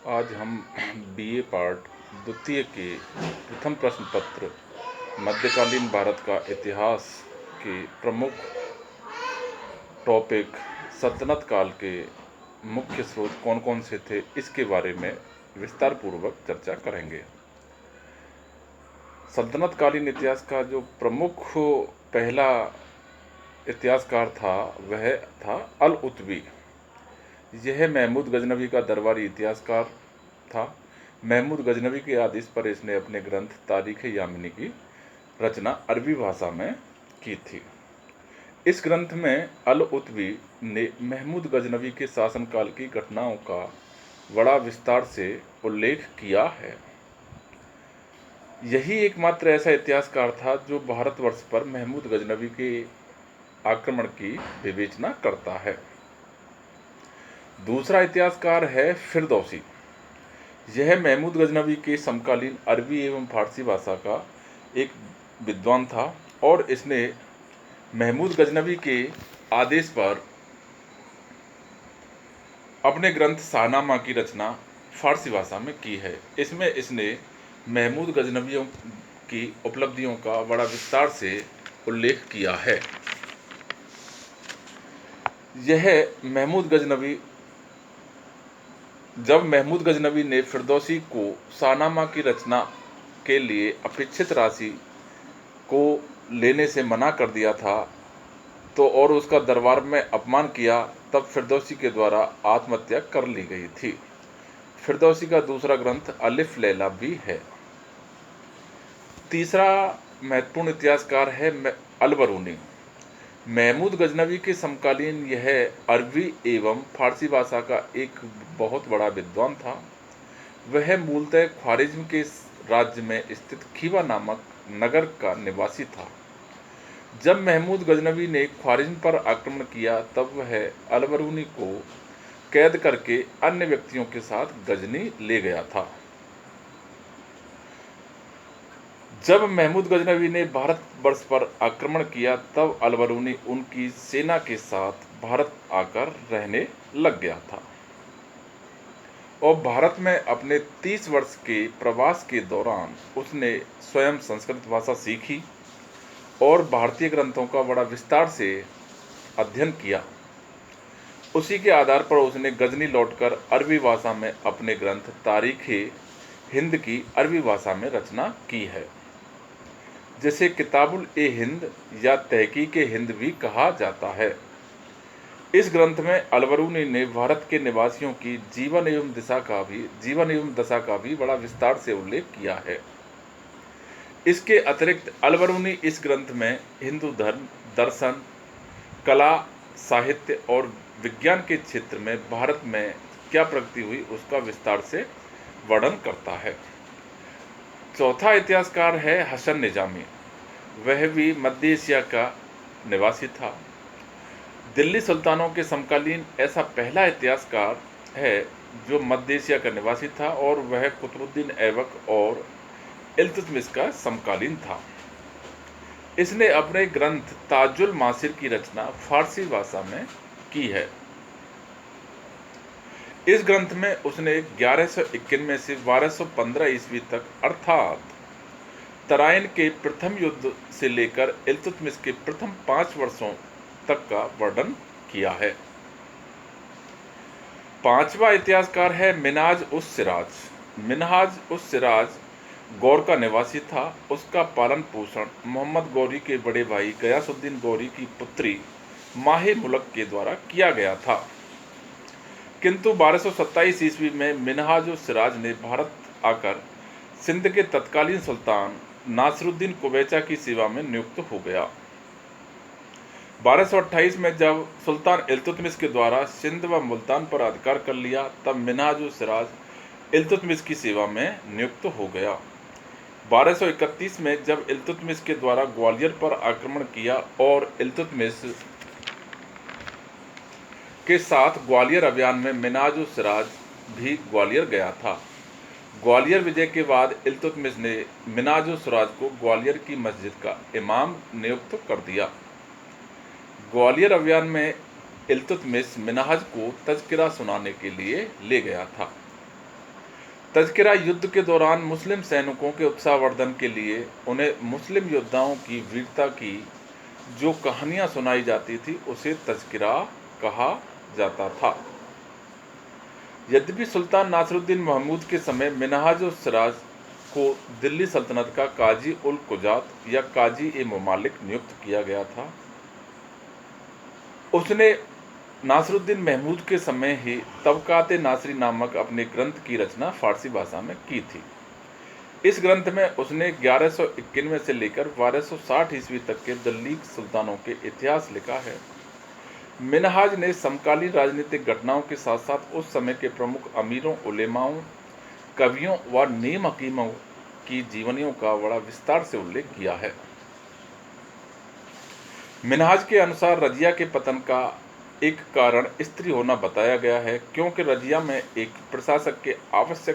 आज हम BA part द्वितीय के प्रथम प्रश्न पत्र मध्यकालीन भारत का इतिहास के प्रमुख टॉपिक सल्तनत काल के मुख्य स्रोत कौन कौन से थे, इसके बारे में विस्तार पूर्वक चर्चा करेंगे। सल्तनत कालीन इतिहास का जो प्रमुख पहला इतिहासकार था वह था अल-उतबी। यह महमूद गजनवी का दरबारी इतिहासकार था। महमूद गजनवी के आदेश पर इसने अपने ग्रंथ तारीख़-ए-यामनी की रचना अरबी भाषा में की थी। इस ग्रंथ में अल-उतबी ने महमूद गजनवी के शासनकाल की घटनाओं का बड़ा विस्तार से उल्लेख किया है। यही एकमात्र ऐसा इतिहासकार था जो भारतवर्ष पर महमूद गजनवी के आक्रमण की विवेचना करता है। दूसरा इतिहासकार है फिरदौसी। यह महमूद गजनवी के समकालीन अरबी एवं फारसी भाषा का एक विद्वान था और इसने महमूद गजनवी के आदेश पर अपने ग्रंथ शाहनामा की रचना फारसी भाषा में की है। इसमें इसने महमूद गजनवियों की उपलब्धियों का बड़ा विस्तार से उल्लेख किया है। जब महमूद गजनवी ने फिरदौसी को शाहनामा की रचना के लिए अपेक्षित राशि को लेने से मना कर दिया था तो और उसका दरबार में अपमान किया, तब फिरदौसी के द्वारा आत्महत्या कर ली गई थी। फिरदौसी का दूसरा ग्रंथ अलिफ लैला भी है। तीसरा महत्वपूर्ण इतिहासकार है अल-बरूनी। महमूद गजनवी के समकालीन यह अरबी एवं फारसी भाषा का एक बहुत बड़ा विद्वान था। वह मूलतः ख्वारिज्म के राज्य में स्थित खीवा नामक नगर का निवासी था। जब महमूद गजनवी ने ख्वारिज्म पर आक्रमण किया तब वह अल-बरूनी को कैद करके अन्य व्यक्तियों के साथ गजनी ले गया था। जब महमूद गजनवी ने भारतवर्ष पर आक्रमण किया तब अल-बरूनी उनकी सेना के साथ भारत आकर रहने लग गया था और भारत में अपने 30 वर्ष के प्रवास के दौरान उसने स्वयं संस्कृत भाषा सीखी और भारतीय ग्रंथों का बड़ा विस्तार से अध्ययन किया। उसी के आधार पर उसने गजनी लौटकर अरबी भाषा में अपने ग्रंथ तारीख़-ए-हिंद की अरबी भाषा में रचना की है, जिसे किताबुल-ए-हिंद या तहक़ीक़-ए-हिंद भी कहा जाता है। इस ग्रंथ में अल-बरूनी ने भारत के निवासियों की जीवन एवं दशा का भी बड़ा विस्तार से उल्लेख किया है। इसके अतिरिक्त अल-बरूनी इस ग्रंथ में हिंदू धर्म, दर्शन, कला, साहित्य और विज्ञान के क्षेत्र में भारत में क्या प्रगति हुई उसका विस्तार से वर्णन करता है। चौथा इतिहासकार है हसन निजामी। वह भी मध्य एशिया का निवासी था। दिल्ली सुल्तानों के समकालीन ऐसा पहला इतिहासकार है जो मध्य एशिया का निवासी था और वह कुतुबुद्दीन ऐबक और इल्तुतमिश का समकालीन था। इसने अपने ग्रंथ ताजुल मासिर की रचना फारसी भाषा में की है। इस ग्रंथ में उसने 1191 से 1215 ईस्वी तक अर्थात तराइन के प्रथम युद्ध से लेकर इल्तुतमिश के प्रथम 5 वर्षों तक का वर्णन किया है। पांचवा इतिहासकार है मिन्हाज-उस-सिराज। मिन्हाज-उस-सिराज गौर का निवासी था। उसका पालन पोषण मोहम्मद गौरी के बड़े भाई गयासुद्दीन गौरी की पुत्री माहे-मुलक के द्वारा किया गया था, किंतु 1227 ईस्वी में मिन्हाज-उस-सिराज ने भारत आकर सिंध के तत्कालीन सुल्तान नासिरुद्दीन कुबैचा की सेवा में नियुक्त हो गया। 1228 में जब सुल्तान इल्तुतमिश के द्वारा सिंध व मुल्तान पर अधिकार कर लिया तब मिन्हाज-उस-सिराज इल्तुतमिश की सेवा में नियुक्त हो गया। 1231 में जब इल्तुतमिश के द्वारा ग्वालियर पर आक्रमण किया और इल्तुतमिश के साथ ग्वालियर अभियान में मिन्हाज-उस-सिराज भी ग्वालियर गया था। ग्वालियर विजय के बाद इल्तुतमिश ने मिन्हाज-उस-सिराज को ग्वालियर की मस्जिद का इमाम नियुक्त कर दिया। ग्वालियर अभियान में इल्तुतमिश मिन्हाज को तज़किरा सुनाने के लिए ले गया था। तज़किरा युद्ध के दौरान मुस्लिम सैनिकों के उत्साहवर्धन के लिए उन्हें मुस्लिम योद्धाओं की वीरता की जो कहानियाँ सुनाई जाती थी उसे तज़किरा कहा जाता था। यद्यपि सुल्तान नासिरुद्दीन महमूद के समय मिनहाज-उस-सिराज को दिल्ली सल्तनत का काजी उल कुजात या काजी ए ममालिक नियुक्त किया गया था, उसने नासिरुद्दीन महमूद के समय ही तबक़ात-ए-नासिरी नामक अपने ग्रंथ की रचना फ़ारसी भाषा में की थी। इस ग्रंथ में उसने 1191 से लेकर 1260 ईस्वी तक के दिल्ली सुल्तानों के इतिहास लिखा है। मिनहाज ने समकालीन राजनीतिक घटनाओं के साथ-साथ उस समय के प्रमुख अमीरों, उलेमाओं, कवियों व नेम हकीमों की जीवनियों का बड़ा विस्तार से उल्लेख किया है। मिनहाज के अनुसार रज़िया के पतन का एक कारण स्त्री होना बताया गया है, क्योंकि रज़िया में एक प्रशासक के आवश्यक